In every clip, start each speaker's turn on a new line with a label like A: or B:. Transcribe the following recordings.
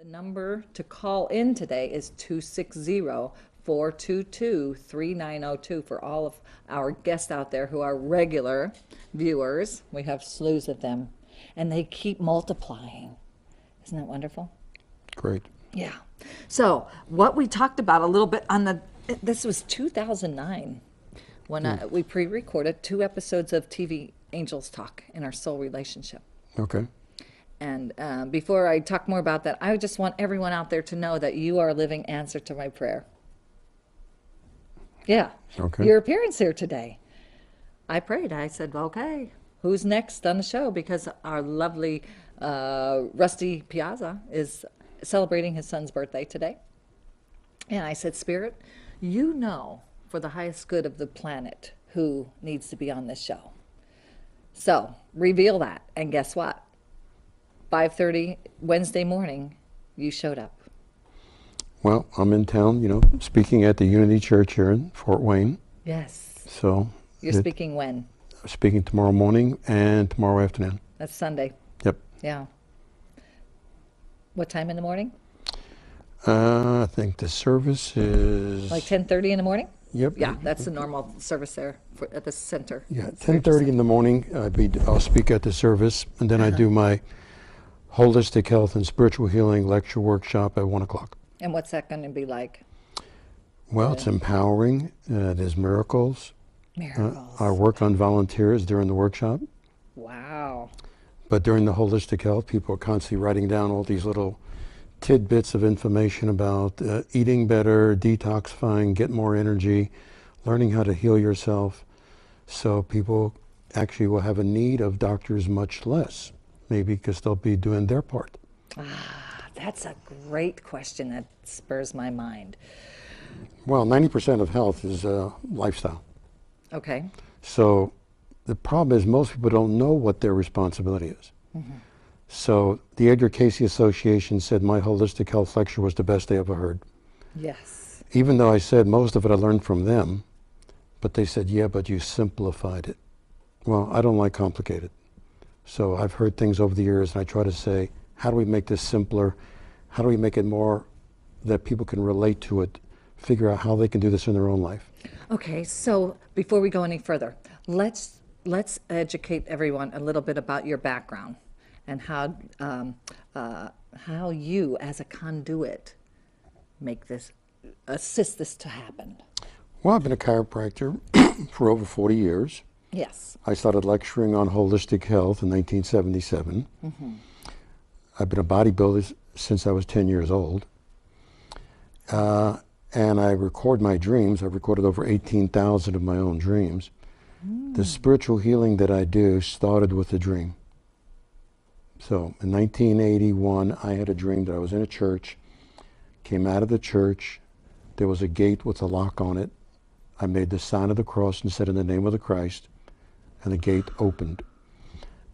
A: The number to call in today is 260-422-3902 for all of our guests out there who are regular viewers. We have slews of them, and they keep multiplying. Isn't that wonderful?
B: Great.
A: Yeah. So what we talked about a little bit this was 2009 when we pre-recorded 2 episodes of TV Angels Talk in our soul relationship.
B: Okay.
A: And before I talk more about that, I just want everyone out there to know that you are a living answer to my prayer. Yeah.
B: Okay.
A: Your appearance here today. I prayed. I said, okay, who's next on the show? Because our lovely Rusty Piazza is celebrating his son's birthday today. And I said, Spirit, you know for the highest good of the planet who needs to be on this show. So reveal that. And guess what? 5:30 Wednesday morning, you showed up.
B: Well, I'm in town, speaking at the Unity Church here in Fort Wayne.
A: Yes.
B: So
A: You're speaking when?
B: Speaking tomorrow morning and tomorrow afternoon.
A: That's Sunday.
B: Yep.
A: Yeah. What time in the morning?
B: I think the service is
A: Like 10:30 in the morning?
B: Yep.
A: Yeah, that's the normal service there at the center.
B: Yeah, 10:30 in the morning. I'll speak at the service, and then I do my holistic health and spiritual healing lecture workshop at 1 o'clock.
A: And what's that going to be like?
B: Well, it's empowering. There's miracles.
A: Miracles.
B: I work on volunteers during the workshop.
A: Wow.
B: But during the holistic health, people are constantly writing down all these little tidbits of information about eating better, detoxifying, get more energy, learning how to heal yourself. So people actually will have a need of doctors much less, maybe because they'll be doing their part.
A: That's a great question that spurs my mind.
B: Well, 90% of health is lifestyle.
A: Okay.
B: So the problem is most people don't know what their responsibility is. Mm-hmm. So the Edgar Casey Association said my holistic health lecture was the best they ever heard.
A: Yes.
B: Even though I said most of it I learned from them, but they said, yeah, but you simplified it. Well, I don't like complicated. So I've heard things over the years, and I try to say, how do we make this simpler? How do we make it more that people can relate to it, figure out how they can do this in their own life?
A: Okay, so before we go any further, let's educate everyone a little bit about your background and how you, as a conduit, assist this to happen.
B: Well, I've been a chiropractor for over 40 years.
A: Yes.
B: I started lecturing on holistic health in 1977. Mm-hmm. I've been a bodybuilder since I was 10 years old. And I record my dreams. I've recorded over 18,000 of my own dreams. The spiritual healing that I do started with a dream. So in 1981, I had a dream that I was in a church, came out of the church, there was a gate with a lock on it. I made the sign of the cross and said, in the name of the Christ, and the gate opened.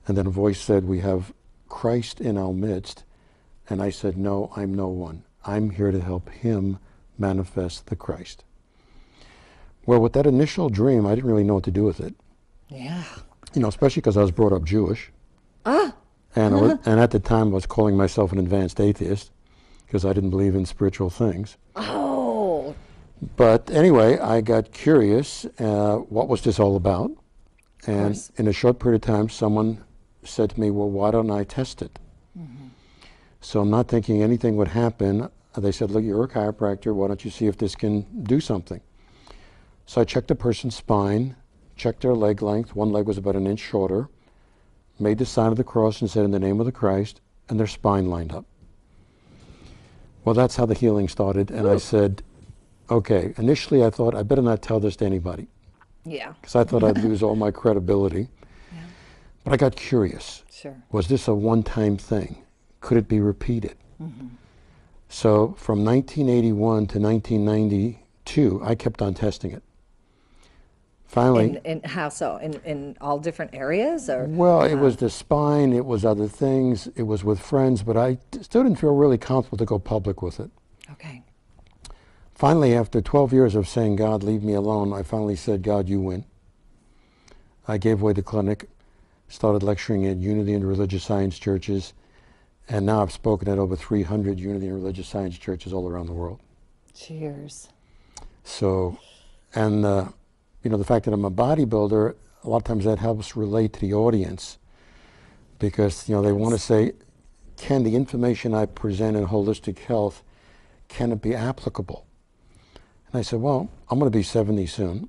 B: And then a voice said, we have Christ in our midst. And I said, no, I'm no one. I'm here to help him manifest the Christ. Well, with that initial dream, I didn't really know what to do with it.
A: Yeah.
B: Especially because I was brought up Jewish. And at the time, I was calling myself an advanced atheist because I didn't believe in spiritual things.
A: Oh.
B: But anyway, I got curious, what was this all about? And in a short period of time, someone said to me, well, why don't I test it? Mm-hmm. So I'm not thinking anything would happen. They said, look, you're a chiropractor. Why don't you see if this can do something? So I checked the person's spine, checked their leg length. One leg was about an inch shorter, made the sign of the cross and said, in the name of the Christ, and their spine lined up. Well, that's how the healing started. And I said, okay, initially I thought I better not tell this to anybody.
A: Yeah.
B: Because I thought I'd lose all my credibility. Yeah. But I got curious.
A: Sure.
B: Was this a one-time thing? Could it be repeated? Mm-hmm. So from 1981 to 1992, I kept on testing it. Finally.
A: In how so? In all different areas? Or?
B: Well, it was the spine, it was other things, it was with friends, but I still didn't feel really comfortable to go public with it.
A: Okay.
B: Finally, after 12 years of saying, God, leave me alone, I finally said, God, you win. I gave away the clinic, started lecturing at Unity and religious science churches, And now I've spoken at over 300 Unity and Religious Science churches all around the world.
A: Cheers.
B: So, and the fact that I'm a bodybuilder, a lot of times that helps relate to the audience, because they want to say, can the information I present in holistic health, can it be applicable? And I said, well, I'm going to be 70 soon.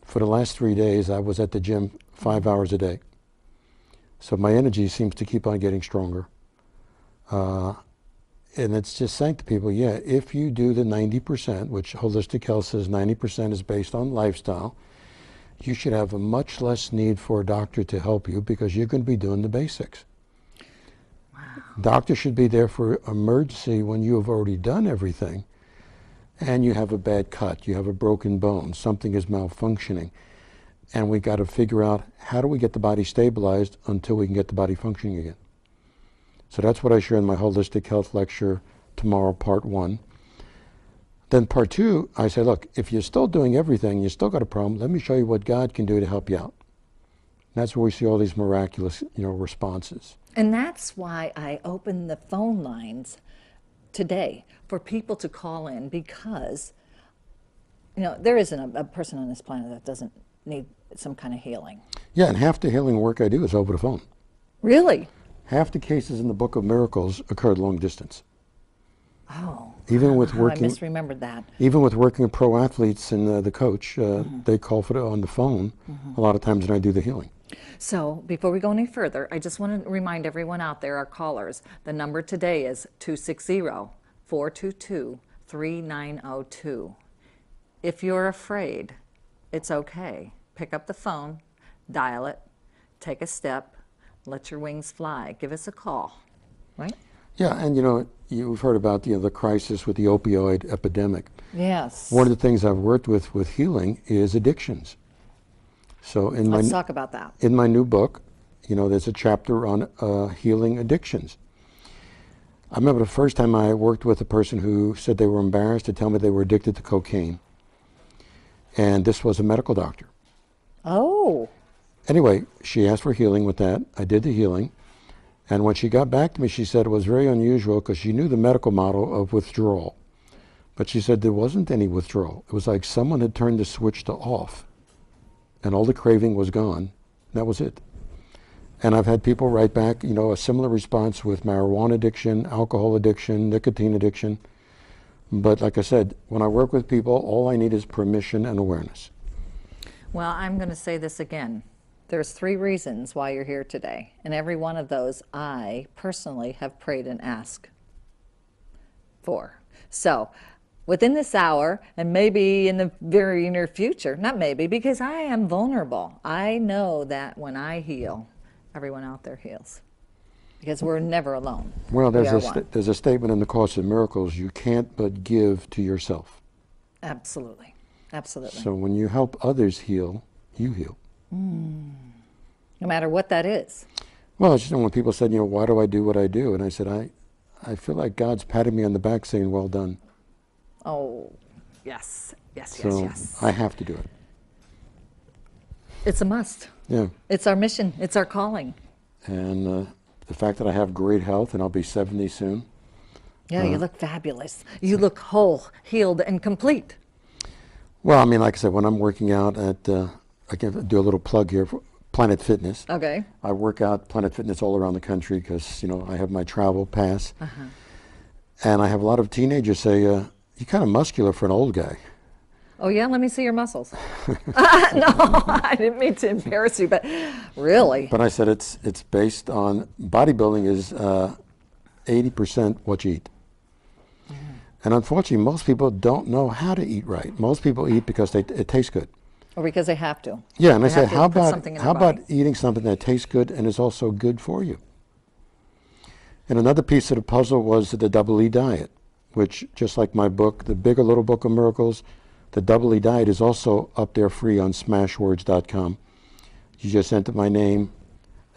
B: For the last 3 days, I was at the gym 5 hours a day. So my energy seems to keep on getting stronger. And it's just saying to people, yeah, if you do the 90%, which holistic health says 90% is based on lifestyle, you should have a much less need for a doctor to help you, because you're going to be doing the basics.
A: Wow.
B: Doctor should be there for emergency when you have already done everything and you have a bad cut, you have a broken bone, something is malfunctioning. And we got to figure out, how do we get the body stabilized until we can get the body functioning again? So that's what I share in my holistic health lecture tomorrow, part 1. Then part 2, I say, look, if you're still doing everything, you still got a problem, let me show you what God can do to help you out. And that's where we see all these miraculous, responses.
A: And that's why I opened the phone lines today for people to call in, because, there isn't a person on this planet that doesn't need some kind of healing.
B: Yeah, and half the healing work I do is over the phone.
A: Really?
B: Half the cases in the Book of Miracles occurred long distance.
A: Oh,
B: Even with
A: I
B: working,
A: misremembered that.
B: even with working with pro athletes and the coach, they call for it on the phone a lot of times, and I do the healing.
A: So before we go any further, I just want to remind everyone out there, our callers, the number today is 260-422-3902. If you're afraid, it's okay. Pick up the phone, dial it, take a step, let your wings fly. Give us a call, right?
B: Yeah, and you've heard about the crisis with the opioid epidemic.
A: Yes.
B: One of the things I've worked with healing is addictions. So
A: Let's talk about that.
B: In my new book, there's a chapter on healing addictions. I remember the first time I worked with a person who said they were embarrassed to tell me they were addicted to cocaine. And this was a medical doctor.
A: Oh.
B: Anyway, she asked for healing with that. I did the healing. And when she got back to me, she said it was very unusual, because she knew the medical model of withdrawal. But she said there wasn't any withdrawal. It was like someone had turned the switch to off, and all the craving was gone. That was it. And I've had people write back, a similar response with marijuana addiction, alcohol addiction, nicotine addiction. But like I said, when I work with people, all I need is permission and awareness.
A: Well, I'm going to say this again. There's 3 reasons why you're here today. And every one of those I personally have prayed and asked for. So within this hour, and maybe in the very near future, not maybe, because I am vulnerable. I know that when I heal, everyone out there heals. Because we're never alone.
B: Well,
A: We are one.
B: there's a statement in the Course in Miracles, you can't but give to yourself.
A: Absolutely. Absolutely.
B: So when you help others heal, you heal.
A: No matter what that is.
B: Well, it's just when people said, why do I do what I do? And I said, I feel like God's patting me on the back saying, well done.
A: Oh, yes. Yes,
B: So
A: yes.
B: I have to do it.
A: It's a must.
B: Yeah.
A: It's our mission. It's our calling.
B: And the fact that I have great health, and I'll be 70 soon.
A: Yeah, you look fabulous. You look whole, healed, and complete.
B: Well, I mean, like I said, when I'm working out at, I can do a little plug here for Planet Fitness.
A: Okay.
B: I work out Planet Fitness all around the country because, I have my travel pass. And I have a lot of teenagers say, you're kind of muscular for an old guy.
A: Oh, yeah? Let me see your muscles. No, I didn't mean to embarrass you, but really.
B: But I said it's based on, bodybuilding is 80% what you eat. And unfortunately, most people don't know how to eat right. Most people eat because it tastes good.
A: Or because they have to.
B: Yeah, and I
A: They
B: said,
A: have to
B: how
A: put something in their
B: about
A: body.
B: eating something that tastes good and is also good for you? And another piece of the puzzle was the double E diet, which, just like my book, The Big or Little Book of Miracles, the double E diet is also up there free on smashwords.com. You just enter my name,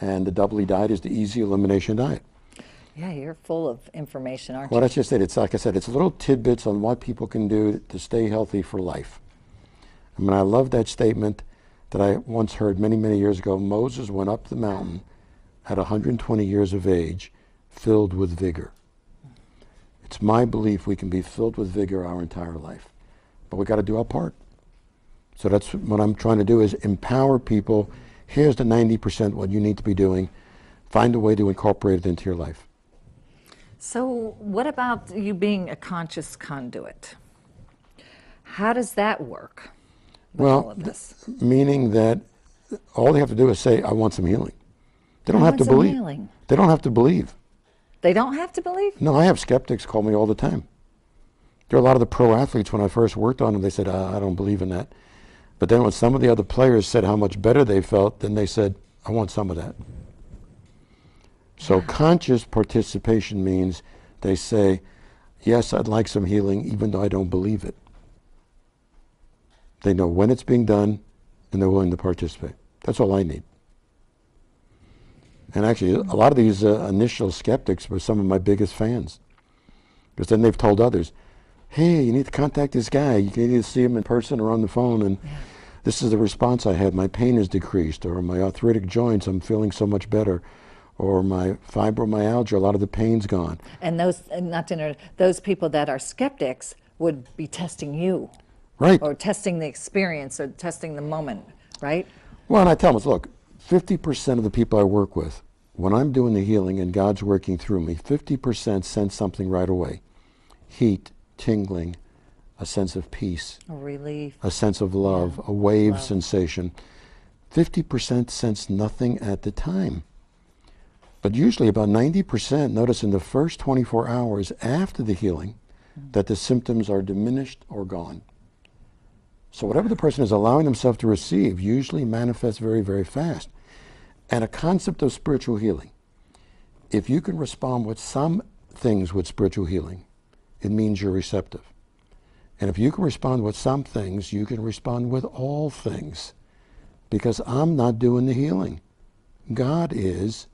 B: and the double E diet is the easy elimination diet.
A: Yeah, you're full of information, aren't
B: Well,
A: you?
B: that's just it. It's like I said, it's little tidbits on what people can do to stay healthy for life. I mean, I love that statement that I once heard many, many years ago. Moses went up the mountain at 120 years of age filled with vigor. It's my belief we can be filled with vigor our entire life. But we got to do our part. So that's what I'm trying to do, is empower people. Here's the 90% what you need to be doing. Find a way to incorporate it into your life.
A: So what about you being a conscious conduit? How does that work with all of this?
B: Meaning that all they have to do is say, I want some healing. They don't have to believe.
A: Healing.
B: They don't have to believe.
A: They don't have to believe?
B: No, I have skeptics call me all the time. There are a lot of the pro athletes, when I first worked on them, they said, I don't believe in that. But then when some of the other players said how much better they felt, then they said, I want some of that. So conscious participation means they say, yes, I'd like some healing, even though I don't believe it. They know when it's being done, and they're willing to participate. That's all I need. And actually, a lot of these initial skeptics were some of my biggest fans. Because then they've told others, hey, you need to contact this guy. You can either see him in person or on the phone, and this is the response I had. My pain has decreased, or my arthritic joints, I'm feeling so much better, or my fibromyalgia, a lot of the pain's gone.
A: And those, and not to interrupt, those people that are skeptics would be testing you.
B: Right.
A: Or testing the experience, or testing the moment, right?
B: Well, and I tell them, look, 50% of the people I work with, when I'm doing the healing and God's working through me, 50% sense something right away. Heat, tingling, a sense of peace.
A: A relief.
B: A sense of love, a wave sensation. 50% sense nothing at the time. But usually about 90% notice in the first 24 hours after the healing that the symptoms are diminished or gone. So whatever the person is allowing themselves to receive usually manifests very, very fast. And a concept of spiritual healing, if you can respond with some things with spiritual healing, it means you're receptive. And if you can respond with some things, you can respond with all things. Because I'm not doing the healing. God is,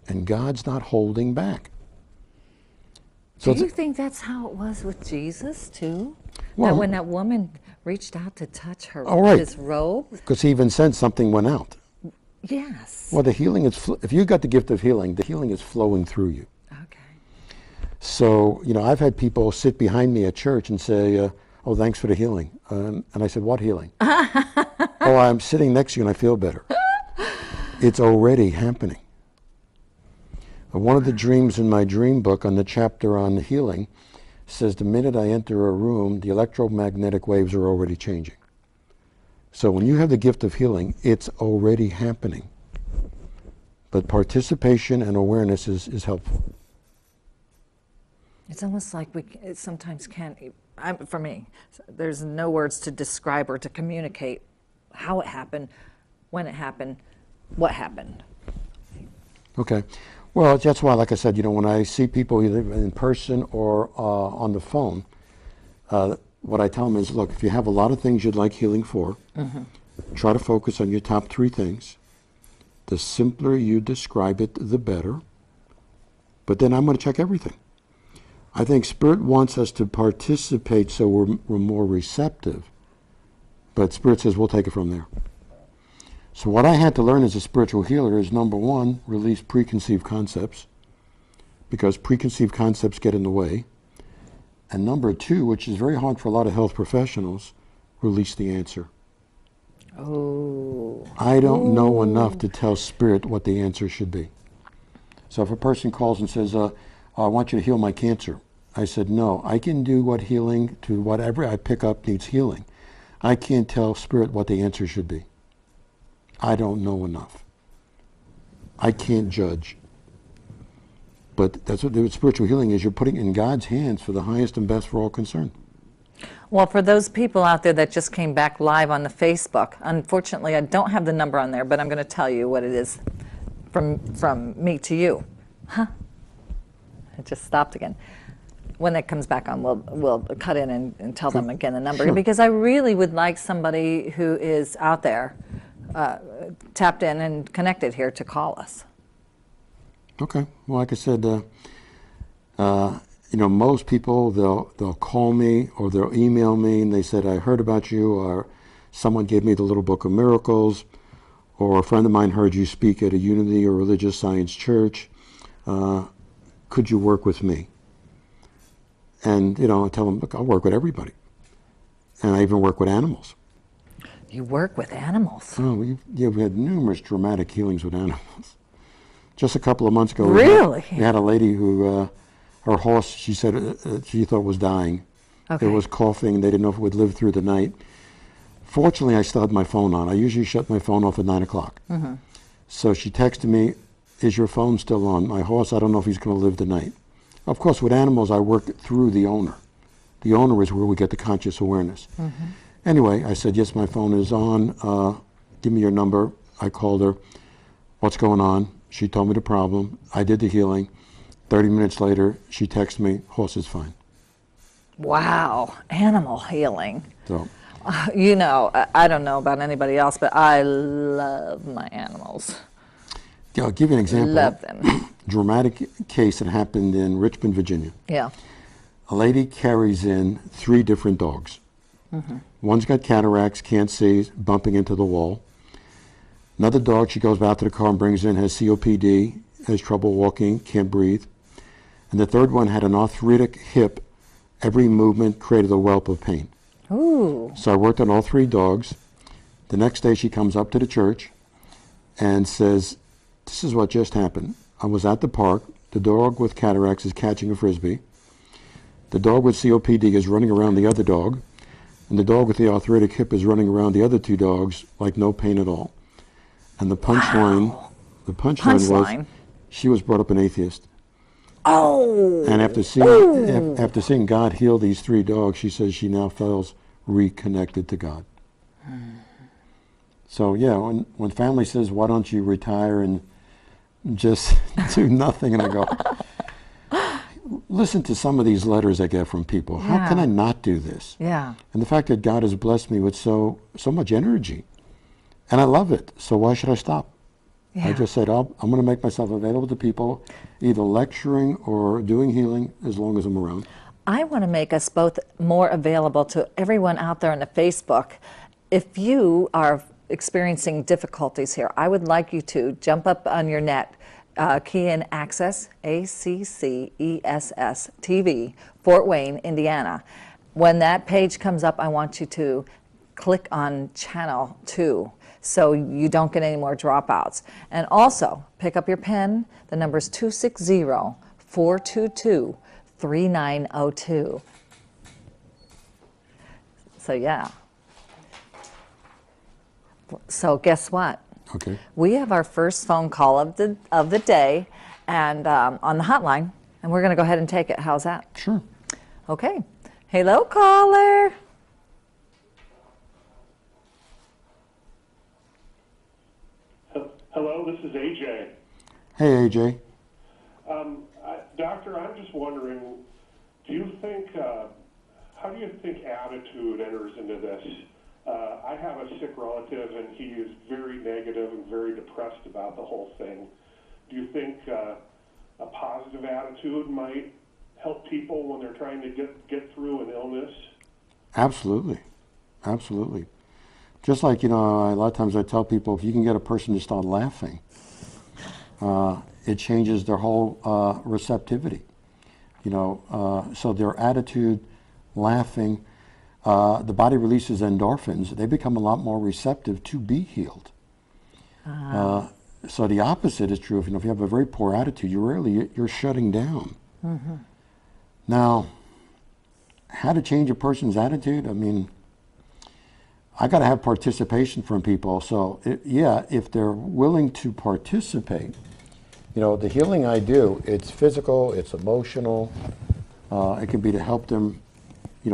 B: and God's not holding back. So
A: do you think that's how it was with Jesus, too?
B: Well,
A: that when that woman reached out to touch her, his robe?
B: Because he even said something went out.
A: Yes.
B: Well, the healing is, if you got the gift of healing, the healing is flowing through you.
A: Okay.
B: So, you know, I've had people sit behind me at church and say, oh, thanks for the healing. And I said, what healing? Oh, I'm sitting next to you and I feel better. It's already happening. One of the dreams in my dream book on the chapter on healing says the minute I enter a room, the electromagnetic waves are already changing. So when you have the gift of healing, it's already happening. But participation and awareness is helpful.
A: It's almost like we sometimes can't, for me, there's no words to describe or to communicate how it happened, when it happened, what happened.
B: Okay. Well, that's why, like I said, you know, when I see people either in person or on the phone, what I tell them is, look, if you have a lot of things you'd like healing for, try to focus on your top 3 things. The simpler you describe it, the better. But then I'm going to check everything. I think Spirit wants us to participate so we're more receptive. But Spirit says we'll take it from there. So what I had to learn as a spiritual healer is, number 1, release preconceived concepts, because preconceived concepts get in the way. And number 2, which is very hard for a lot of health professionals, release the answer.
A: Oh.
B: I don't know enough to tell Spirit what the answer should be. So if a person calls and says, I want you to heal my cancer, I said, no, I can do what healing to whatever I pick up needs healing. I can't tell Spirit what the answer should be. I don't know enough. I can't judge. But that's what spiritual healing is. You're putting it in God's hands for the highest and best for all concerned.
A: Well, for those people out there that just came back live on the Facebook, unfortunately, I don't have the number on there, but I'm going to tell you what it is from me to you. Huh? It just stopped again. When that comes back on, we'll cut in and tell them again the number.
B: Sure.
A: Because I really would like somebody who is out there tapped in and connected here to call us.
B: Okay. Well, like I said, you know, most people, they'll call me or they'll email me and they said, I heard about you, or someone gave me the Little Book of Miracles, or a friend of mine heard you speak at a Unity or Religious Science church. could you work with me? And, you know, I tell them, look, I'll work with everybody. And I even work with animals.
A: You work with animals?
B: Oh, we had numerous dramatic healings with animals. Just a couple of months ago,
A: Really?
B: we had a lady who, her horse, she said she thought was dying.
A: Okay.
B: It was coughing. They didn't know if it would live through the night. Fortunately, I still had my phone on. I usually shut my phone off at 9 o'clock.
A: Mm-hmm.
B: So she texted me, is your phone still on? My horse, I don't know if he's going to live the night. Of course, with animals, I work through the owner. The owner is where we get the conscious awareness.
A: Mm-hmm.
B: Anyway, I said, yes, my phone is on. Give me your number. I called her. What's going on? She told me the problem. I did the healing. 30 minutes later, she texted me, horse is fine.
A: Wow, animal healing.
B: So,
A: You know, I don't know about anybody else, but I love my animals.
B: yeah, I'll give you an example.
A: Love them.
B: Dramatic case that happened in Richmond, Virginia.
A: Yeah.
B: A lady carries in 3 different dogs.
A: Mm-hmm.
B: One's got cataracts, can't see, bumping into the wall. Another dog she goes back to the car and brings in has COPD, has trouble walking, can't breathe. And the third one had an arthritic hip. Every movement created a whelp of pain.
A: Ooh.
B: So I worked on all 3 dogs. The next day she comes up to the church and says, this is what just happened. I was at the park. The dog with cataracts is catching a Frisbee. The dog with COPD is running around the other dog. And the dog with the arthritic hip is running around the other 2 dogs like no pain at all. And the punchline,
A: Wow.
B: the punchline
A: Punchline?
B: was she was brought up an atheist.
A: Oh.
B: And after seeing God heal these 3 dogs, she says she now feels reconnected to God. So yeah, when family says, why don't you retire and just do nothing, and I go, listen to some of these letters I get from people.
A: Yeah.
B: How can I not do this?
A: Yeah.
B: And the fact that God has blessed me with so much energy, and I love it. So why should I stop?
A: Yeah.
B: I just said, I'm going to make myself available to people, either lecturing or doing healing, as long as I'm around.
A: I want to make us both more available to everyone out there on the Facebook. If you are experiencing difficulties here, I would like you to jump up on your net, key in Access, ACCESS TV, Fort Wayne, Indiana. When that page comes up, I want you to click on Channel 2 so you don't get any more dropouts. And also, pick up your pen. The number is 260-422-3902. So yeah. So guess what?
B: Okay.
A: We have our first phone call of the day, and on the hotline, and we're going to go ahead and take it. How's that?
B: Sure.
A: Okay. Hello, caller.
C: Hello, this is AJ.
B: Hey, AJ.
C: Doctor, I'm just wondering, do you think, how do you think attitude enters into this? I have a sick relative, and he is very negative and very depressed about the whole thing. Do you think a positive attitude might help people when they're trying to get through an illness?
B: Absolutely. Absolutely. Just like, a lot of times I tell people, if you can get a person to start laughing, it changes their whole receptivity. So their attitude, laughing, the body releases endorphins. They become a lot more receptive to be healed. So the opposite is true. If you have a very poor attitude, you're shutting down.
A: Mm-hmm.
B: Now, how to change a person's attitude? I mean, I got to have participation from people. So if they're willing to participate, the healing I do, it's physical, it's emotional. It can be to help them,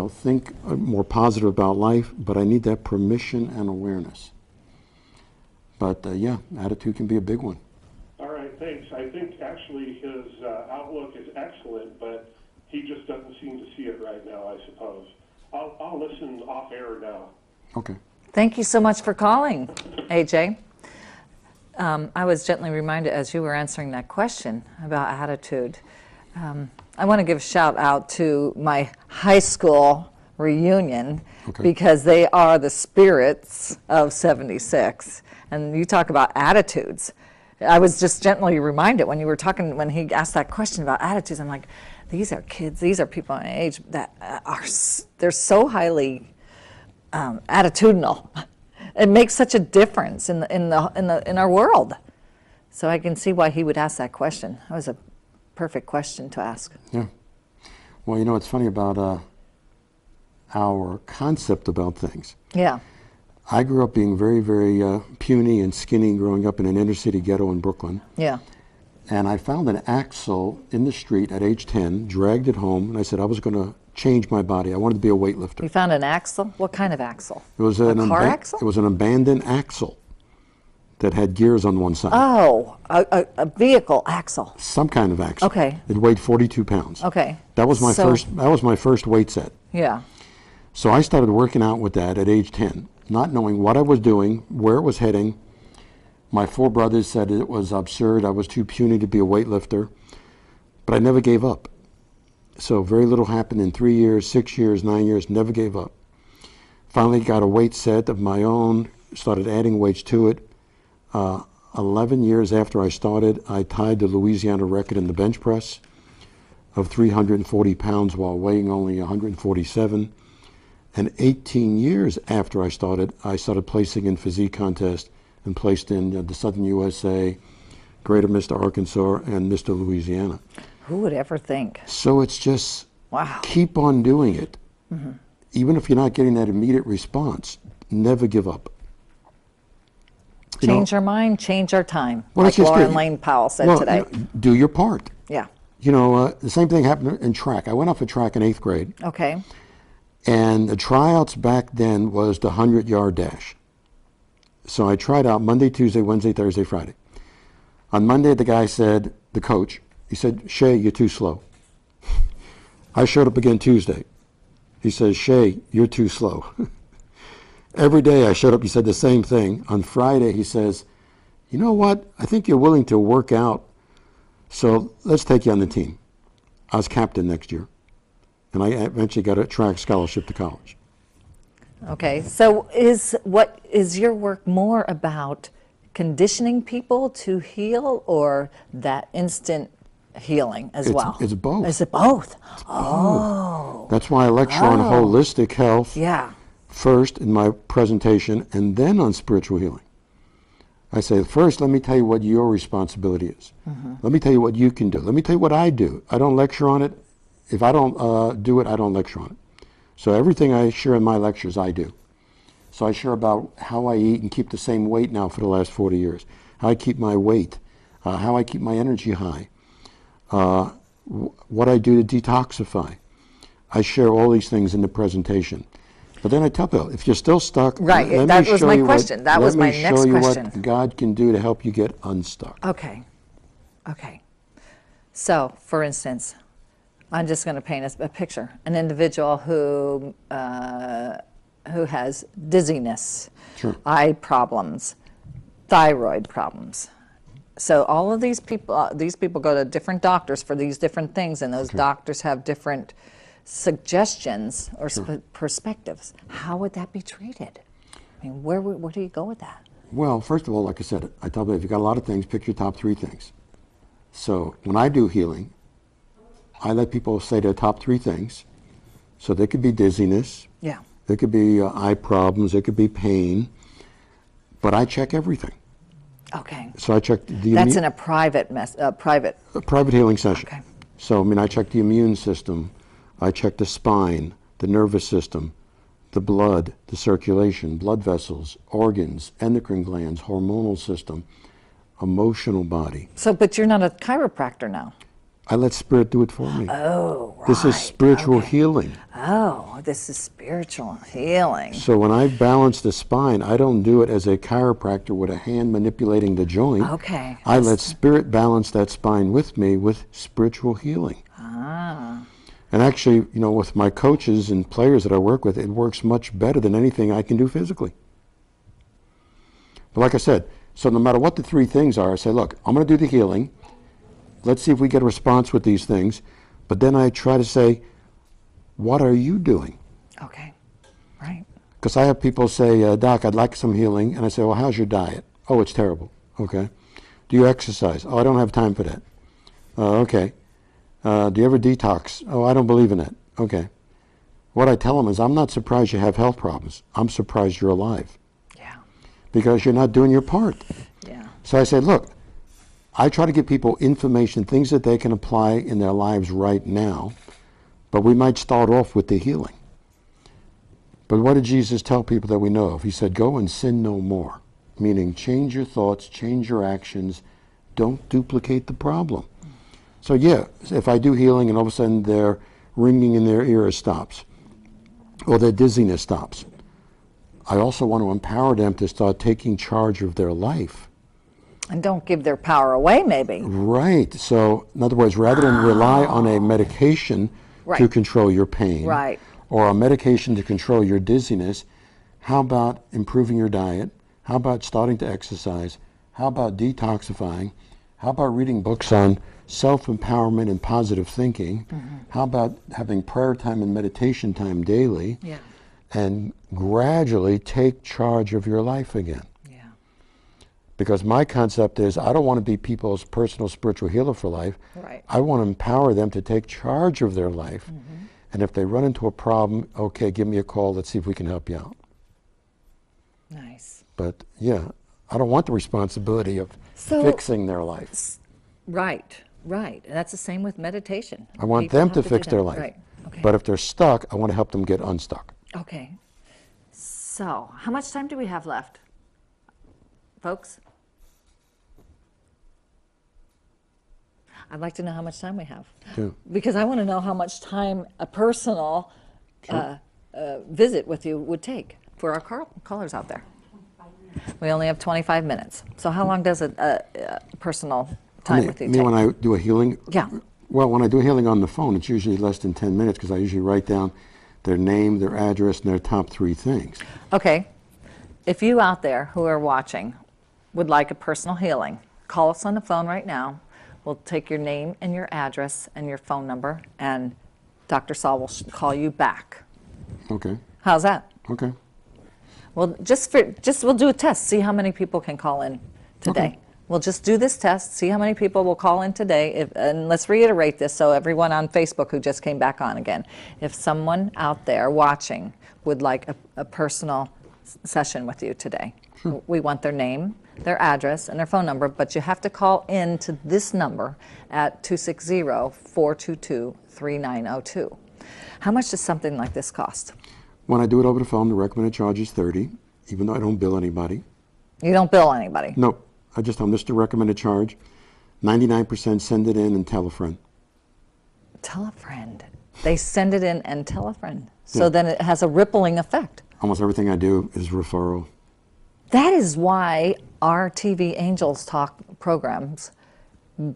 B: think more positive about life, but I need that permission and awareness. But attitude can be a big one.
C: All right, thanks. I think actually his outlook is excellent, but he just doesn't seem to see it right now, I suppose. I'll listen off air now.
B: Okay.
A: Thank you so much for calling, AJ. I was gently reminded as you were answering that question about attitude. I want to give a shout out to my high school reunion because they are the spirits of 76. And you talk about attitudes. I was just gently reminded when you were talking, when he asked that question about attitudes, I'm like, these are kids, these are people my age that they're so highly attitudinal. It makes such a difference in our world. So I can see why he would ask that question. That was a perfect question to ask.
B: Yeah. Well, you know, it's funny about our concept about things.
A: Yeah.
B: I grew up being very, very puny and skinny growing up in an inner city ghetto in Brooklyn.
A: Yeah.
B: And I found an axle in the street at age 10, dragged it home, and I said I was going to change my body. I wanted to be a weightlifter.
A: You found an axle? What kind of axle?
B: It was
A: a car axle?
B: It was an abandoned axle that had gears on one side.
A: Oh, a vehicle axle.
B: Some kind of axle.
A: Okay.
B: It weighed 42 pounds.
A: Okay.
B: That was my first weight set.
A: Yeah.
B: So I started working out with that at age 10, not knowing what I was doing, where it was heading. My 4 brothers said it was absurd. I was too puny to be a weightlifter, but I never gave up. So very little happened in 3 years, 6 years, 9 years, never gave up. Finally got a weight set of my own, started adding weights to it. 11 years after I started, I tied the Louisiana record in the bench press of 340 pounds while weighing only 147. And 18 years after I started placing in physique contests and placed in the Southern USA, Greater Mr. Arkansas, and Mr. Louisiana.
A: Who would ever think?
B: So it's just
A: Wow.
B: keep on doing it. Mm-hmm. Even if you're not getting that immediate response, never give up.
A: Change our mind, change our time.
B: Well,
A: like Lauren Lane Powell said today.
B: You know, do your part.
A: Yeah.
B: You know, the same thing happened in track. I went off of track in 8th grade.
A: Okay.
B: And the tryouts back then was the 100-yard dash. So I tried out Monday, Tuesday, Wednesday, Thursday, Friday. On Monday, the guy said, the coach, he said, Shaye, you're too slow. I showed up again Tuesday. He says, Shaye, you're too slow. Every day I showed up, he said the same thing. On Friday, he says, you know what? I think you're willing to work out, so let's take you on the team. I was captain next year, and I eventually got a track scholarship to college.
A: Okay, so is your work more about conditioning people to heal or that instant healing as well?
B: It's both.
A: Is it both?
B: It's both. That's why I lecture on holistic health first in my presentation and then on spiritual healing. I say, first, let me tell you what your responsibility is. Mm-hmm. Let me tell you what you can do. Let me tell you what I do. I don't lecture on it. If I don't do it, I don't lecture on it. So everything I share in my lectures, I do. So I share about how I eat and keep the same weight now for the last 40 years, how I keep my weight, how I keep my energy high, what I do to detoxify. I share all these things in the presentation. But then I tell people, if you're still stuck,
A: right, that was my question. That was my next question. Let me show you what
B: God can do to help you get unstuck.
A: Okay. Okay. So, for instance, I'm just going to paint a picture. An individual who has dizziness, eye problems, thyroid problems. So all of these people go to different doctors for these different things, and those doctors have different suggestions or perspectives. How would that be treated? I mean, where do you go with that?
B: Well, first of all, like I said, I tell people, if you've got a lot of things, pick your top 3 things. So when I do healing, I let people say their top 3 things. So there could be dizziness.
A: Yeah.
B: There could be eye problems. There could be pain. But I check everything.
A: Okay.
B: So I check the...
A: That's in a private... A private
B: healing session.
A: Okay.
B: So, I mean, I check the immune system. I check the spine, the nervous system, the blood, the circulation, blood vessels, organs, endocrine glands, hormonal system, emotional body.
A: So, but you're not a chiropractor now.
B: I let spirit do it for me.
A: Oh, right.
B: This is spiritual healing.
A: Oh, this is spiritual healing.
B: So when I balance the spine, I don't do it as a chiropractor with a hand manipulating the joint.
A: Okay.
B: I let spirit balance that spine with me with spiritual healing.
A: Ah.
B: And actually, you know, with my coaches and players that I work with, it works much better than anything I can do physically. But like I said, so no matter what the 3 things are, I say, look, I'm going to do the healing. Let's see if we get a response with these things. But then I try to say, what are you doing?
A: Okay, right.
B: Because I have people say, Doc, I'd like some healing. And I say, well, how's your diet? Oh, it's terrible. Okay. Do you exercise? Oh, I don't have time for that. Okay. Do you ever detox? Oh, I don't believe in that. Okay. What I tell them is, I'm not surprised you have health problems. I'm surprised you're alive.
A: Yeah.
B: Because you're not doing your part.
A: Yeah.
B: So I said, look, I try to give people information, things that they can apply in their lives right now, but we might start off with the healing. But what did Jesus tell people that we know of? He said, go and sin no more, meaning change your thoughts, change your actions, don't duplicate the problem. So yeah, if I do healing and all of a sudden their ringing in their ear stops, or their dizziness stops, I also want to empower them to start taking charge of their life.
A: And don't give their power away, maybe.
B: Right. So, in other words, rather than rely on a medication to control your pain, or a medication to control your dizziness, how about improving your diet? How about starting to exercise? How about detoxifying? How about reading books on self-empowerment and positive thinking? How about having prayer time and meditation time daily?
A: Yeah.
B: And gradually take charge of your life again.
A: Yeah.
B: Because my concept is, I don't want to be people's personal spiritual healer for life.
A: Right.
B: I want to empower them to take charge of their life. And if they run into a problem, okay, give me a call. Let's see if we can help you out.
A: Nice.
B: But yeah, I don't want the responsibility of fixing their life.
A: Right. And that's the same with meditation.
B: I want
A: People
B: them
A: have
B: to fix
A: do
B: their
A: that.
B: life.
A: Right. Okay.
B: But if they're stuck, I want to help them get unstuck.
A: Okay. So, how much time do we have left, folks? I'd like to know how much time we have.
B: Too.
A: Because I want to know how much time a personal visit with you would take for our callers out there. We only have 25 minutes. So how long does a personal time with you take?
B: When I do a healing?
A: Yeah.
B: Well, when I do healing on the phone, it's usually less than 10 minutes because I usually write down their name, their address, and their top 3 things.
A: Okay. If you out there who are watching would like a personal healing, call us on the phone right now. We'll take your name and your address and your phone number, and Dr. Saul will call you back.
B: Okay.
A: How's that?
B: Okay.
A: Well, we'll do a test, see how many people can call in today.
B: Okay.
A: We'll just do this test, see how many people will call in today. And let's reiterate this so everyone on Facebook who just came back on again. If someone out there watching would like a personal session with you today, we want their name, their address, and their phone number, but you have to call in to this number at 260-422-3902. How much does something like this cost?
B: When I do it over the phone, the recommended charge is $30, even though I don't bill anybody.
A: You don't bill anybody?
B: No. I just tell them this is the recommended charge. 99% send it in and tell a friend.
A: Tell a friend. They send it in and tell a friend. So then it has a rippling effect.
B: Almost everything I do is referral.
A: That is why our TV Angels Talk programs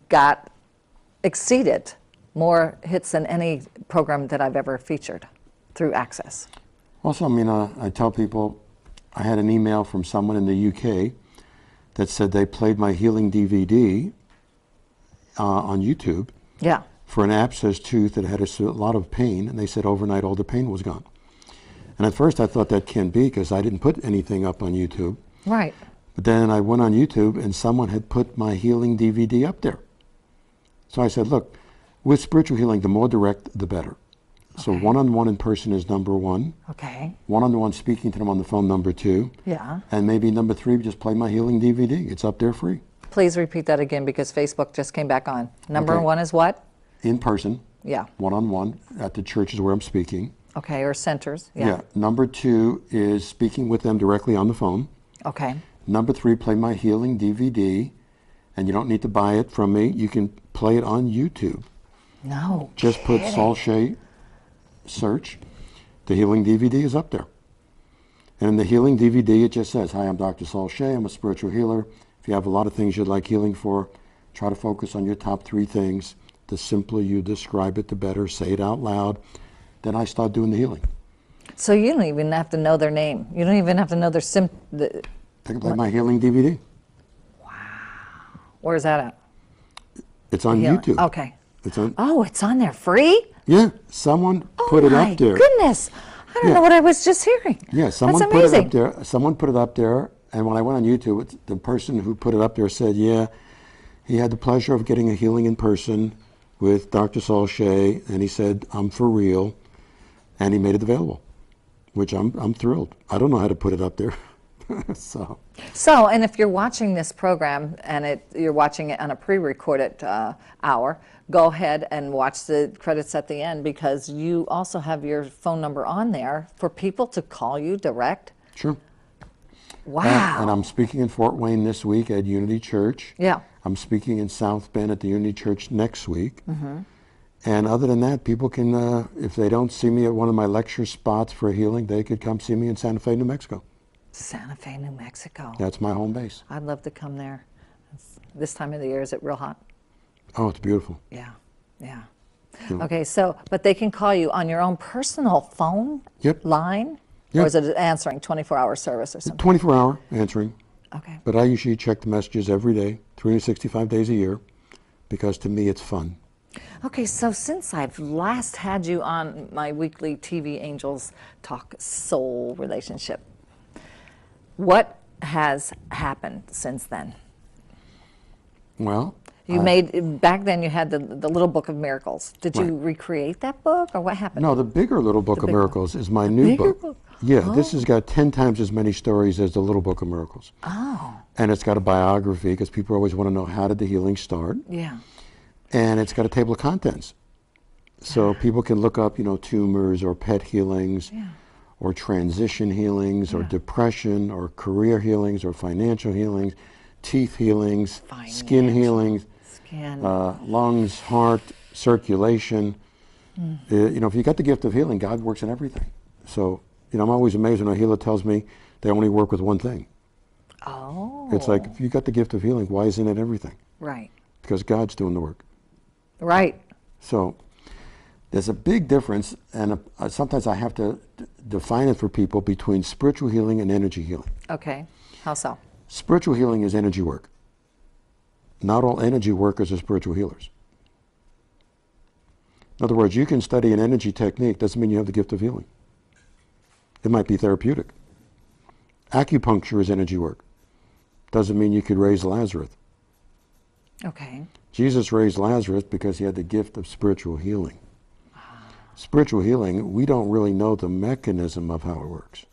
A: got exceeded more hits than any program that I've ever featured through Access.
B: Also, I tell people, I had an email from someone in the UK that said they played my healing DVD on YouTube
A: Yeah.
B: for an abscess tooth that had a lot of pain, and they said overnight all the pain was gone. And at first I thought that can't be because I didn't put anything up on YouTube.
A: Right.
B: But then I went on YouTube and someone had put my healing DVD up there. So I said, look, with spiritual healing, the more direct, the better. So one-on-one in person is number 1.
A: Okay.
B: One-on-one speaking to them on the phone, number 2.
A: Yeah.
B: And maybe number 3, just play my healing DVD. It's up there free.
A: Please repeat that again because Facebook just came back on. Number
B: Okay.
A: 1 is what?
B: In person,
A: Yeah.
B: one-on-one at the churches where I'm speaking.
A: Okay, or centers. Yeah.
B: Number 2 is speaking with them directly on the phone.
A: Okay.
B: Number 3, play my healing DVD. And you don't need to buy it from me. You can play it on YouTube.
A: No.
B: Just put Saul Shaye search. The healing DVD is up there. And in the healing DVD, it just says, hi, I'm Dr. Saul Shaye. I'm a spiritual healer. If you have a lot of things you'd like healing for, try to focus on your top 3 things. The simpler you describe it, the better. Say it out loud. Then I start doing the healing.
A: So you don't even have to know their name. You don't even have to know their
B: They can play my healing DVD.
A: Where's that at?
B: It's on
A: Healing.
B: YouTube.
A: Okay.
B: It's on.
A: Oh, it's on there free?
B: Yeah, someone put it up there.
A: Oh my goodness. I don't know what I was just hearing.
B: Yeah, someone
A: That's
B: put it
A: amazing.
B: up there. Someone put it up there, and when I went on YouTube, the person who put it up there said, yeah, He had the pleasure of getting a healing in person with Dr. Saul Shaye, and he said, "I'm for real," and he made it available, which I'm thrilled. I don't know how to put it up there. So
A: So, and if you're watching this program and you're watching it on a pre-recorded hour, go ahead and watch the credits at the end, because you also have your phone number on there for people to call you direct.
B: sure.
A: Wow.
B: And I'm speaking in Fort Wayne this week at Unity Church.
A: Yeah.
B: I'm speaking in South Bend at the Unity Church next week. And other than that, people can, if they don't see me at one of my lecture spots for healing, they could come see me in Santa Fe, New Mexico.
A: Santa Fe, New Mexico.
B: That's my home base.
A: I'd love to come there. This time of the year, is it real hot?
B: Oh, it's beautiful.
A: Yeah, yeah.
B: Yeah.
A: Okay, so, but they can call you on your own personal phone
B: Yep.
A: line?
B: Yep.
A: Or is it answering 24-hour service or something?
B: 24-hour answering.
A: Okay.
B: But I usually check the messages every day, 365 days a year, because to me it's fun.
A: Okay, so since I've last had you on my weekly TV Angels Talk Soul relationship, what has happened since then?
B: Well,
A: You made, back then you had the Little Book of Miracles. Did you
B: Right.
A: recreate that book, or what happened?
B: no, the bigger Little Book of
A: big one.
B: Miracles is my new
A: bigger
B: book.
A: book?
B: Yeah, this has got 10 times as many stories as the Little Book of Miracles.
A: Oh,
B: And it's got a biography, because people always want to know, how did the healing start?
A: yeah.
B: And it's got a table of contents. So people can look up, tumors or pet healings,
A: Yeah.
B: or transition healings, or
A: Yeah.
B: depression, or career healings, or financial healings, teeth healings, skin
A: Financial.
B: healings,
A: Skin.
B: lungs, heart, circulation. If you got the gift of healing, God works in everything. So, I'm always amazed when a healer tells me they only work with one thing.
A: Oh.
B: It's like, if you got the gift of healing, why isn't it everything?
A: Right.
B: Because God's doing the work.
A: Right.
B: So there's a big difference, and sometimes I have to define it for people, between spiritual healing and energy healing.
A: Okay. How so?
B: Spiritual healing is energy work. Not all energy workers are spiritual healers. In other words, you can study an energy technique, doesn't mean you have the gift of healing. It might be therapeutic. Acupuncture is energy work. Doesn't mean you could raise Lazarus.
A: Okay.
B: Jesus raised Lazarus because he had the gift of spiritual healing. Spiritual healing, we don't really know the mechanism of how it works,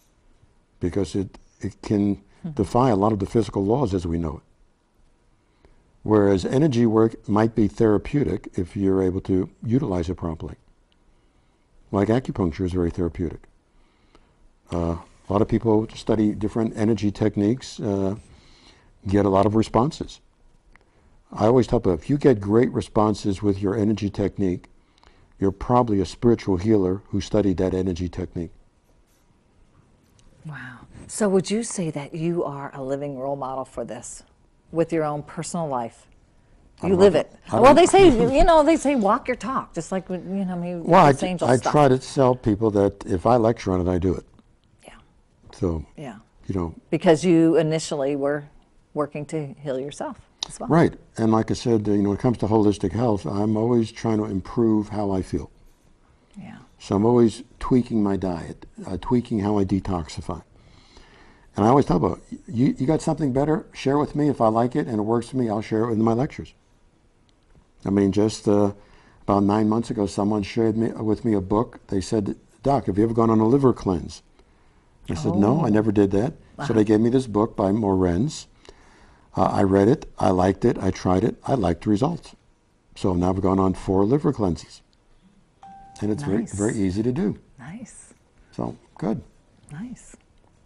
B: because it can defy a lot of the physical laws as we know it. Whereas energy work might be therapeutic if you're able to utilize it properly. Like acupuncture is very therapeutic. A lot of people study different energy techniques, get a lot of responses. I always tell people, if you get great responses with your energy technique, you're probably a spiritual healer who studied that energy technique.
A: Wow. So would you say that you are a living role model for this, with your own personal life? You live it. Well, they say, they say walk your talk, just like, me.
B: Well,
A: this angel
B: I
A: stuff.
B: try to tell people that if I lecture on it, I do it.
A: Yeah.
B: So,
A: Yeah.
B: Because
A: you initially were working to heal yourself as well.
B: Right. And like I said, when it comes to holistic health, I'm always trying to improve how I feel.
A: Yeah.
B: So I'm always tweaking my diet, tweaking how I detoxify. And I always tell people, you got something better, share with me. If I like it and it works for me, I'll share it in my lectures. I mean, just about 9 months ago, someone shared with me a book. They said, "Doc, have you ever gone on a liver cleanse?" I said, "No, I never did that." So they gave me this book by Morenz. I read it, I liked it, I tried it, I liked the results. So now we've gone on 4 liver cleanses. And it's
A: Nice.
B: very, very easy to do.
A: Nice.
B: So, good.
A: Nice.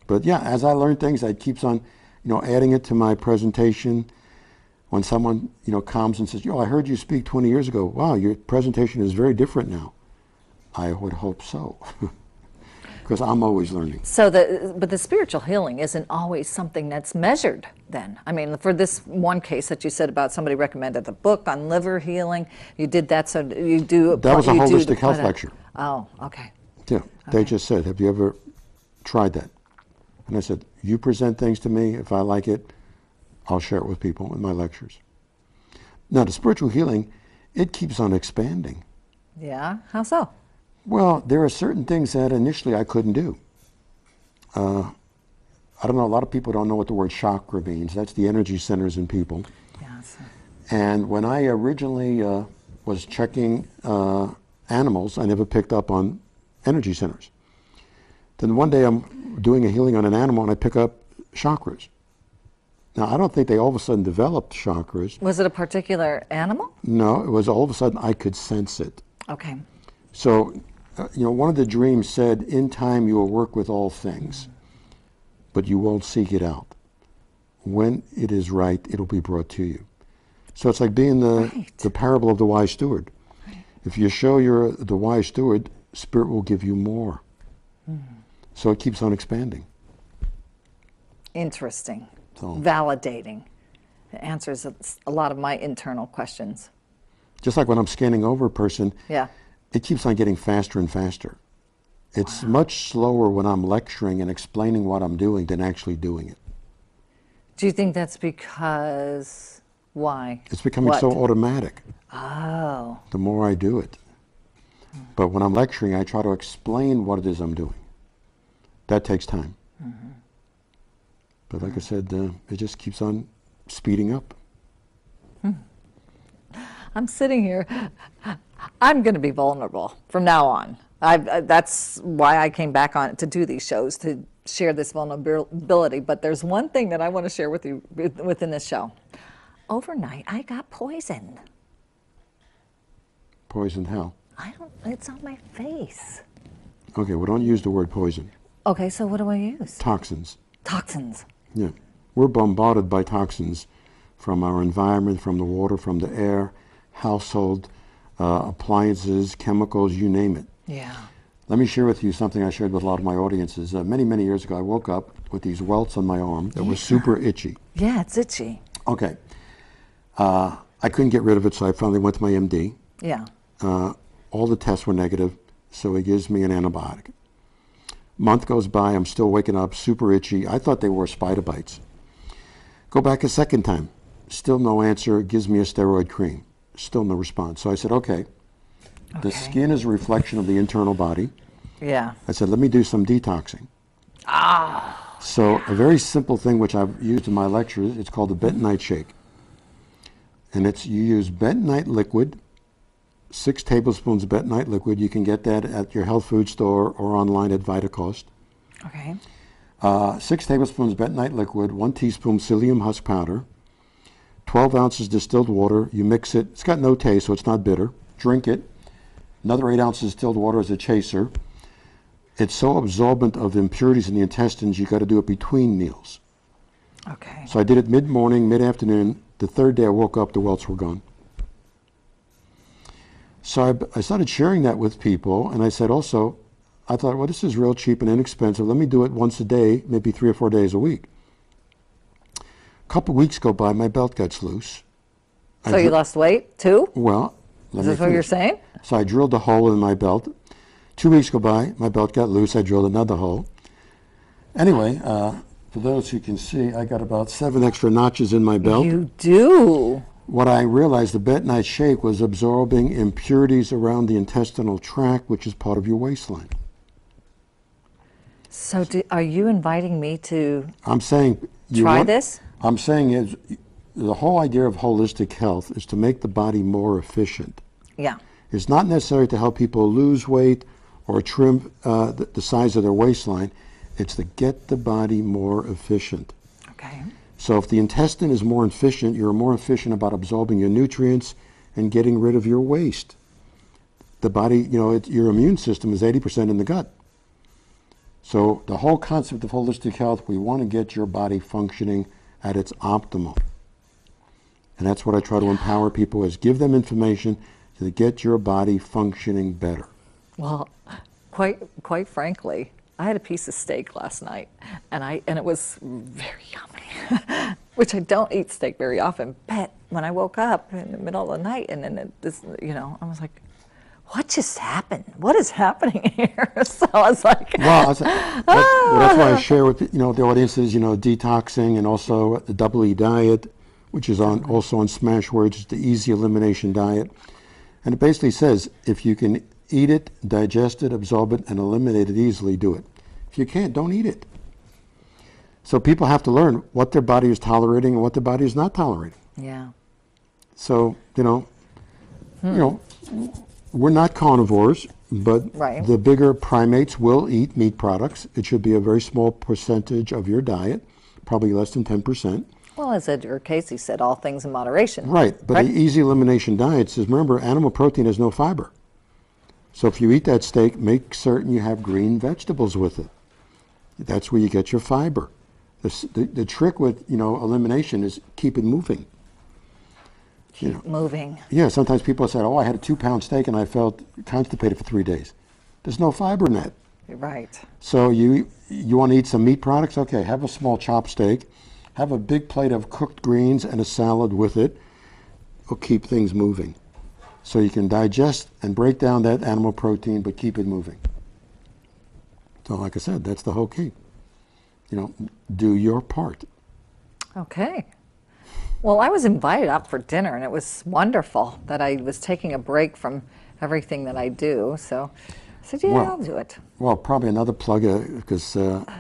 B: But yeah, as I learn things, I keeps on, adding it to my presentation. When someone, comes and says, I heard you speak 20 years ago. Wow, your presentation is very different now. I would hope so. Because I'm always learning.
A: So but the spiritual healing isn't always something that's measured then. I mean, for this one case that you said about somebody recommended the book on liver healing, you did that, so you do...
B: That was a holistic health lecture.
A: Oh, okay.
B: Yeah, they just said, have you ever tried that? And I said, you present things to me, if I like it, I'll share it with people in my lectures. Now, the spiritual healing, it keeps on expanding.
A: Yeah, how so?
B: Well, there are certain things that initially I couldn't do. I don't know, a lot of people don't know what the word chakra means. That's the energy centers in people.
A: Yes.
B: And when I originally was checking animals, I never picked up on energy centers. Then one day I'm doing a healing on an animal and I pick up chakras. Now, I don't think they all of a sudden developed chakras.
A: Was it a particular animal?
B: No, it was all of a sudden I could sense it.
A: Okay.
B: So, one of the dreams said, in time you will work with all things, but you won't seek it out. When it is right, it'll be brought to you. So it's like being the parable of the wise steward. Right. If you show you're the wise steward, Spirit will give you more. So it keeps on expanding.
A: Interesting.
B: So,
A: validating. It answers a lot of my internal questions.
B: just like when I'm scanning over a person,
A: Yeah.
B: it keeps on getting faster and faster. It's much slower when I'm lecturing and explaining what I'm doing than actually doing it.
A: Do you think that's because, why?
B: It's becoming so automatic
A: Oh.
B: the more I do it. But when I'm lecturing, I try to explain what it is I'm doing. That takes time. But like I said, it just keeps on speeding up.
A: I'm sitting here. I'm going to be vulnerable from now on. That's why I came back on to do these shows, to share this vulnerability. But there's one thing that I want to share with you within this show. Overnight, I got poisoned.
B: Poisoned how?
A: It's on my face.
B: Okay, well, don't use the word poison.
A: Okay, so what do I use?
B: Toxins.
A: Toxins.
B: Yeah. We're bombarded by toxins from our environment, from the water, from the air, household, appliances, chemicals, you name it.
A: Yeah.
B: Let me share with you something I shared with a lot of my audiences. Many, many years ago, I woke up with these welts on my arm that were super itchy.
A: Yeah, it's itchy.
B: Okay. I couldn't get rid of it, so I finally went to my MD.
A: Yeah.
B: All the tests were negative, so he gives me an antibiotic. Month goes by, I'm still waking up, super itchy. I thought they were spider bites. Go back a second time, still no answer, gives me a steroid cream, still no response. So I said, okay, the skin is a reflection of the internal body.
A: Yeah.
B: I said, let me do some detoxing. So a very simple thing which I've used in my lectures, it's called the bentonite shake. And you use bentonite liquid, 6 tablespoons of bentonite liquid. You can get that at your health food store or online at VitaCost.
A: Okay.
B: 6 tablespoons bentonite liquid, 1 teaspoon psyllium husk powder, 12 ounces distilled water. You mix it. It's got no taste, so it's not bitter. Drink it. Another 8 ounces distilled water as a chaser. It's so absorbent of impurities in the intestines, you got to do it between meals.
A: Okay.
B: So I did it mid-morning, mid-afternoon. The third day I woke up, the welts were gone. So I started sharing that with people, and I said also, I thought, well, this is real cheap and inexpensive. Let me do it once a day, maybe 3 or 4 days a week. A couple weeks go by, my belt gets loose.
A: So you lost weight too?
B: Well,
A: Is this what you're saying?
B: So I drilled a hole in my belt. 2 weeks go by, my belt got loose. I drilled another hole. Anyway, for those who can see, I got about 7 extra notches in my belt.
A: You do?
B: What I realized, the bentonite shake was absorbing impurities around the intestinal tract, which is part of your waistline.
A: So are you inviting me to
B: I'm saying
A: try this?
B: I'm saying is the whole idea of holistic health is to make the body more efficient.
A: Yeah.
B: It's not necessary to help people lose weight or trim the size of their waistline. It's to get the body more efficient.
A: Okay.
B: So if the intestine is more efficient, you're more efficient about absorbing your nutrients and getting rid of your waste. The body, your immune system is 80% in the gut. So the whole concept of holistic health, we want to get your body functioning at its optimal. And that's what I try to empower people is give them information to get your body functioning better.
A: Well, quite frankly, I had a piece of steak last night, and it was very yummy, which I don't eat steak very often. But when I woke up in the middle of the night, and then I was like, what just happened? What is happening here? So I was like,
B: well, that's why I share with the audiences, detoxing and also the double E diet, which is also on Smashwords. It's the easy elimination diet, and it basically says if you can eat it, digest it, absorb it, and eliminate it easily, do it. If you can't, don't eat it. So people have to learn what their body is tolerating and what their body is not tolerating.
A: yeah.
B: So, we're not carnivores, but
A: Right.
B: the bigger primates will eat meat products. It should be a very small percentage of your diet, probably less than 10%.
A: Well, as Edgar Casey said, all things in moderation.
B: Right, but
A: Right?
B: the easy elimination diet says, remember, animal protein has no fiber. So if you eat that steak, make certain you have green vegetables with it. That's where you get your fiber. The trick with, elimination is keep it moving.
A: Keep moving.
B: Yeah, sometimes people say, oh, I had a 2-pound steak and I felt constipated for 3 days. There's no fiber in that.
A: You're right.
B: So you want to eat some meat products? Okay, have a small chopped steak. Have a big plate of cooked greens and a salad with it. It'll keep things moving. So you can digest and break down that animal protein, but keep it moving. So like I said, that's the whole key. Do your part.
A: Okay. Well, I was invited out for dinner, and it was wonderful that I was taking a break from everything that I do. So I said, yeah,
B: Well,
A: I'll do it.
B: Well, probably another plug, because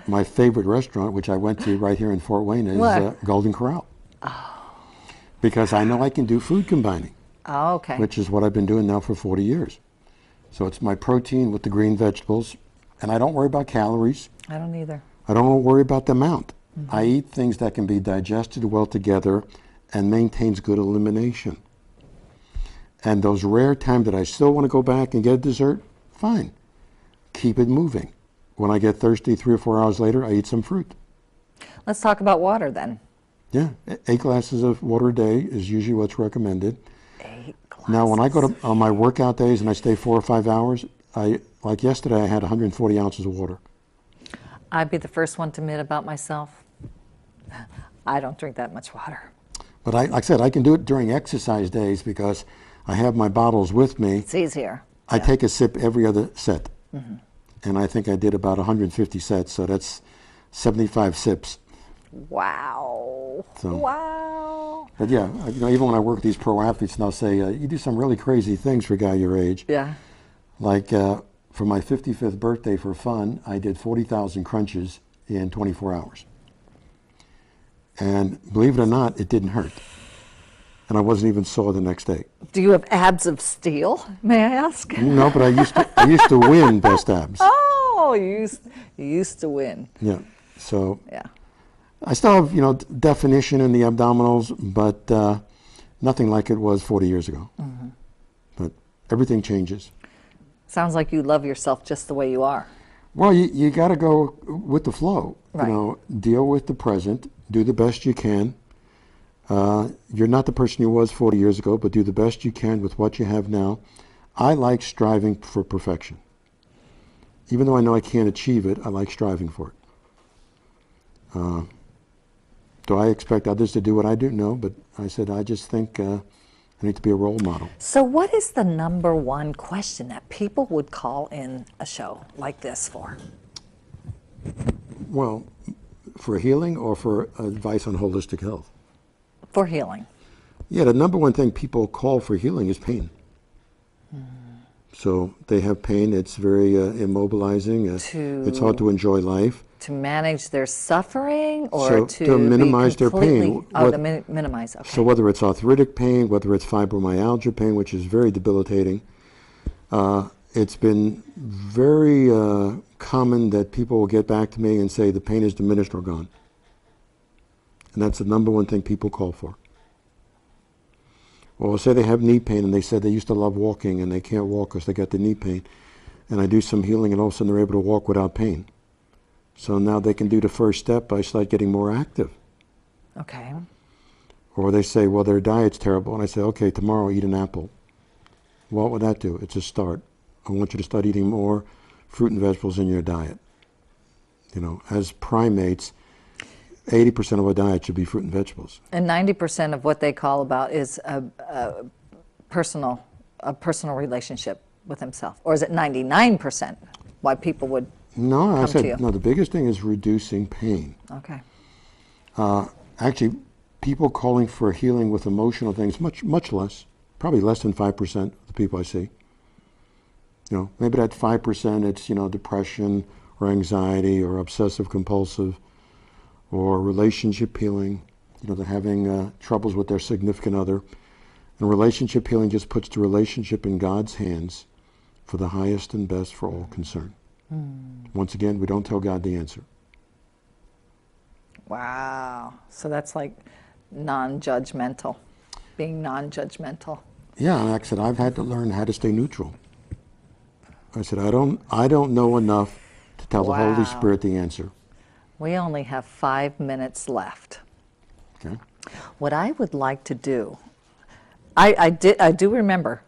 B: my favorite restaurant, which I went to right here in Fort Wayne, is
A: What?
B: Golden Corral. Because I know I can do food combining,
A: Oh, okay.
B: which is what I've been doing now for 40 years. So it's my protein with the green vegetables, and I don't worry about calories.
A: I don't either.
B: I don't worry about the amount. I eat things that can be digested well together and maintains good elimination. And those rare times that I still want to go back and get a dessert, fine. Keep it moving. When I get thirsty 3 or 4 hours later, I eat some fruit.
A: Let's talk about water then.
B: Yeah, 8 glasses of water a day is usually what's recommended.
A: 8 glasses.
B: Now, when I go to on my workout days and I stay 4 or 5 hours, like yesterday, I had 140 ounces of water.
A: I'd be the first one to admit about myself. I don't drink that much water.
B: But like I said, I can do it during exercise days because I have my bottles with me.
A: It's easier.
B: I take a sip every other set. And I think I did about 150 sets, so that's 75 sips.
A: Wow.
B: So-
A: Wow.
B: But yeah, even when I work with these pro athletes, and they'll say, you do some really crazy things for a guy your age.
A: Yeah.
B: Like for my 55th birthday for fun, I did 40,000 crunches in 24 hours. And believe it or not, it didn't hurt. And I wasn't even sore the next day.
A: Do you have abs of steel, may I ask?
B: No, but I used to win best abs.
A: Oh, you used to win.
B: Yeah. So
A: Yeah.
B: I still have, definition in the abdominals, but nothing like it was 40 years ago. But everything changes.
A: Sounds like you love yourself just the way you are.
B: Well, you got to go with the flow.
A: Right.
B: Deal with the present, do the best you can. You're not the person you was 40 years ago, but do the best you can with what you have now. I like striving for perfection. Even though I know I can't achieve it, I like striving for it. Do I expect others to do what I do? No, but I said I just think I need to be a role model.
A: So what is the number one question that people would call in a show like this for?
B: Well, for healing or for advice on holistic health?
A: For healing.
B: Yeah, the number one thing people call for healing is pain. So they have pain. It's very immobilizing. It's hard to enjoy life.
A: To manage their suffering or
B: So to minimize their pain.
A: Minimize, okay.
B: So whether it's arthritic pain, whether it's fibromyalgia pain, which is very debilitating, it's been very common that people will get back to me and say the pain is diminished or gone. And that's the number one thing people call for. Well, say they have knee pain and they said they used to love walking and they can't walk because they got the knee pain. And I do some healing and all of a sudden they're able to walk without pain. So now they can do the first step by start getting more active.
A: Okay.
B: Or they say, well, their diet's terrible. And I say, okay, tomorrow eat an apple. What would that do? It's a start. I want you to start eating more fruit and vegetables in your diet. As primates, 80% of our diet should be fruit and vegetables.
A: And 90% of what they call about is a personal relationship with himself. Or is it 99% why people would
B: No, I
A: come to you?
B: said, no, the biggest thing is reducing pain.
A: Okay.
B: Actually, people calling for healing with emotional things, much less, probably less than 5% of the people I see. Maybe that 5%, it's, depression or anxiety or obsessive compulsive or relationship healing, they're having troubles with their significant other. And relationship healing just puts the relationship in God's hands for the highest and best for all concerned. Once again, we don't tell God the answer.
A: Wow. So that's like non-judgmental, being non-judgmental.
B: Yeah, and like I said, I've had to learn how to stay neutral. I said, I don't know enough to tell the Holy
A: Wow.
B: Spirit the answer.
A: We only have 5 minutes left.
B: Okay?
A: What I would like to do, I do remember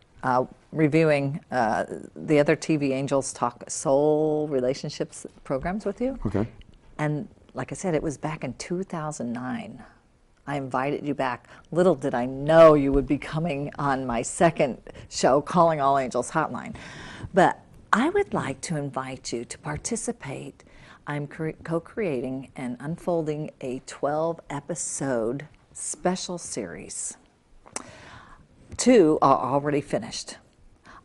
A: reviewing the other TV Angels Talk Soul Relationships programs with you.
B: Okay.
A: And like I said, it was back in 2009. I invited you back. Little did I know you would be coming on my second show, Calling All Angels Hotline. But I would like to invite you to participate. I'm co-creating and unfolding a 12-episode special series. 2 are already finished.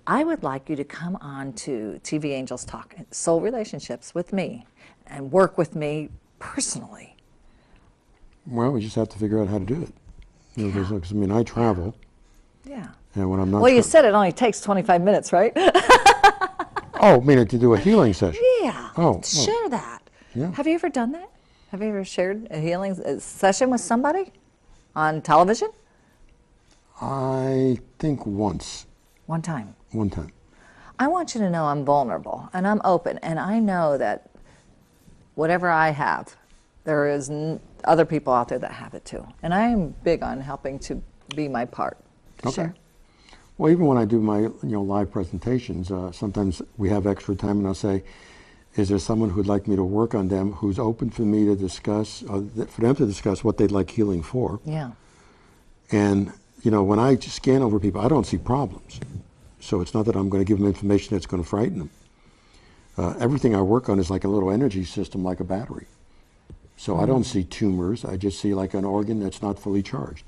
A: I would like you to come on to TV Angels Talk Soul Relationships with me and work with me personally.
B: Well, we just have to figure out how to do it. You know, 'cause, I mean, I travel,
A: Yeah.
B: and when I'm not
A: Well, you said it only takes 25 minutes, right?
B: Oh, meaning to do a healing session.
A: Yeah.
B: Oh,
A: Share that.
B: Yeah.
A: Have you ever done that? Have you ever shared a healing session with somebody on television?
B: I think once,
A: One time.
B: one time.
A: I want you to know I'm vulnerable and I'm open, and I know that whatever I have, there is other people out there that have it too. And I am big on helping to be my part to
B: Okay.
A: share.
B: Well, even when I do my live presentations, sometimes we have extra time, and I'll say, "Is there someone who'd like me to work on them? Who's open for me to discuss, for them to discuss what they'd like healing for?"
A: Yeah.
B: And when I just scan over people, I don't see problems. So it's not that I'm going to give them information that's going to frighten them. Everything I work on is like a little energy system, like a battery. So I don't see tumors. I just see like an organ that's not fully charged.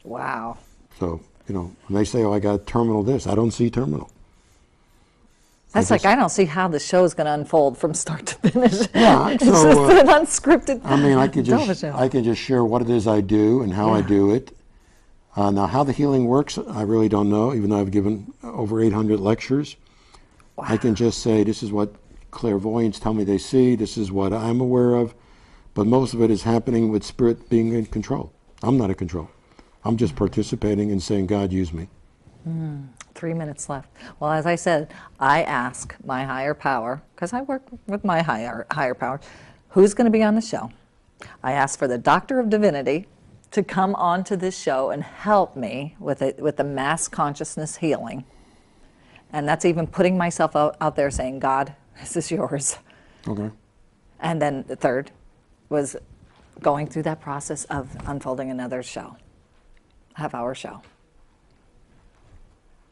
A: Wow.
B: So, when they say, "Oh, I got terminal this," I don't see terminal.
A: That's like, I don't see how the show is going to unfold from start to finish.
B: Yeah,
A: It's
B: so,
A: just an unscripted
B: I mean, I can
A: television.
B: just share what it is I do and how I
A: Yeah.
B: do it. Now, how the healing works, I really don't know, even though I've given over 800 lectures.
A: Wow.
B: I can just say, this is what clairvoyants tell me they see, this is what I'm aware of, but most of it is happening with spirit being in control. I'm not in control. I'm just participating and saying, "God, use me."
A: 3 minutes left. Well, as I said, I ask my higher power, because I work with my higher power, who's going to be on the show. I ask for the Doctor of Divinity to come onto this show and help me with the mass consciousness healing. And that's even putting myself out there saying, "God, this is yours."
B: Okay.
A: And then the third was going through that process of unfolding another show, half-hour show.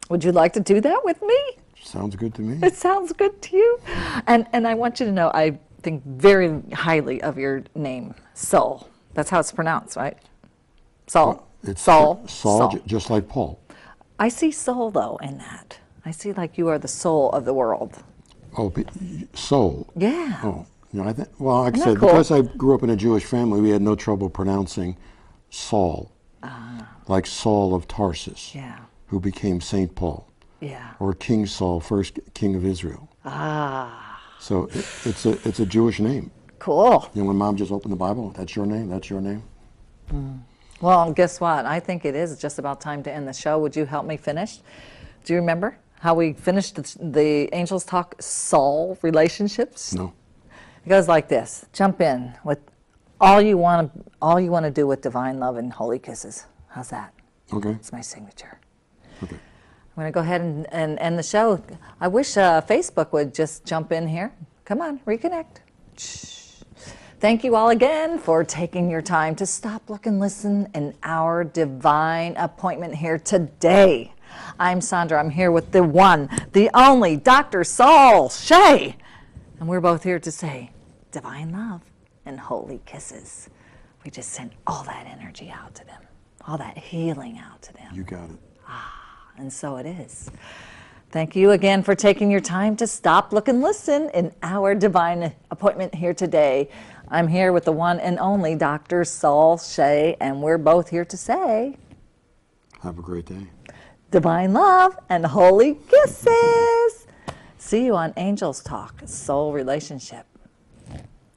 A: Would you like to do that with me?
B: Sounds good to me.
A: It sounds good to you. And I want you to know I think very highly of your name, Soul. That's how it's pronounced, right? Soul.
B: It's
A: Soul.
B: Saul, just like Paul.
A: I see soul, though, in that. I see like you are the soul of the world.
B: Oh, soul.
A: Yeah.
B: Oh, I think. Well, like I
A: Isn't that
B: said,
A: cool?
B: because I grew up in a Jewish family, we had no trouble pronouncing Saul, like Saul of Tarsus,
A: Yeah.
B: who became Saint Paul,
A: Yeah.
B: or King Saul, first king of Israel.
A: Ah,
B: So it's a Jewish name.
A: cool.
B: When Mom just opened the Bible, that's your name. That's your name.
A: Well, guess what? I think it is just about time to end the show. Would you help me finish? Do you remember how we finished the Angels Talk Soul Relationships?
B: No.
A: It goes like this. Jump in with all you want to do with divine love and holy kisses. How's that?
B: Okay.
A: It's my signature.
B: Okay.
A: I'm going to go ahead and end the show. I wish Facebook would just jump in here. Come on, reconnect. Shh. Thank you all again for taking your time to stop, look, and listen in our divine appointment here today. I'm Sandra. I'm here with the one, the only Dr. Saul Shaye. And we're both here to say divine love and holy kisses. We just send all that energy out to them, all that healing out to them.
B: You got it.
A: And so it is. Thank you again for taking your time to stop, look, and listen in our divine appointment here today. I'm here with the one and only Dr. Saul Shaye, and we're both here to say,
B: Have a great day.
A: Divine love and holy kisses. See you on Angels Talk, Soul Relationship.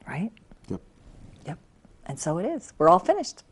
A: Right?
B: Yep.
A: Yep. And so it is. We're all finished.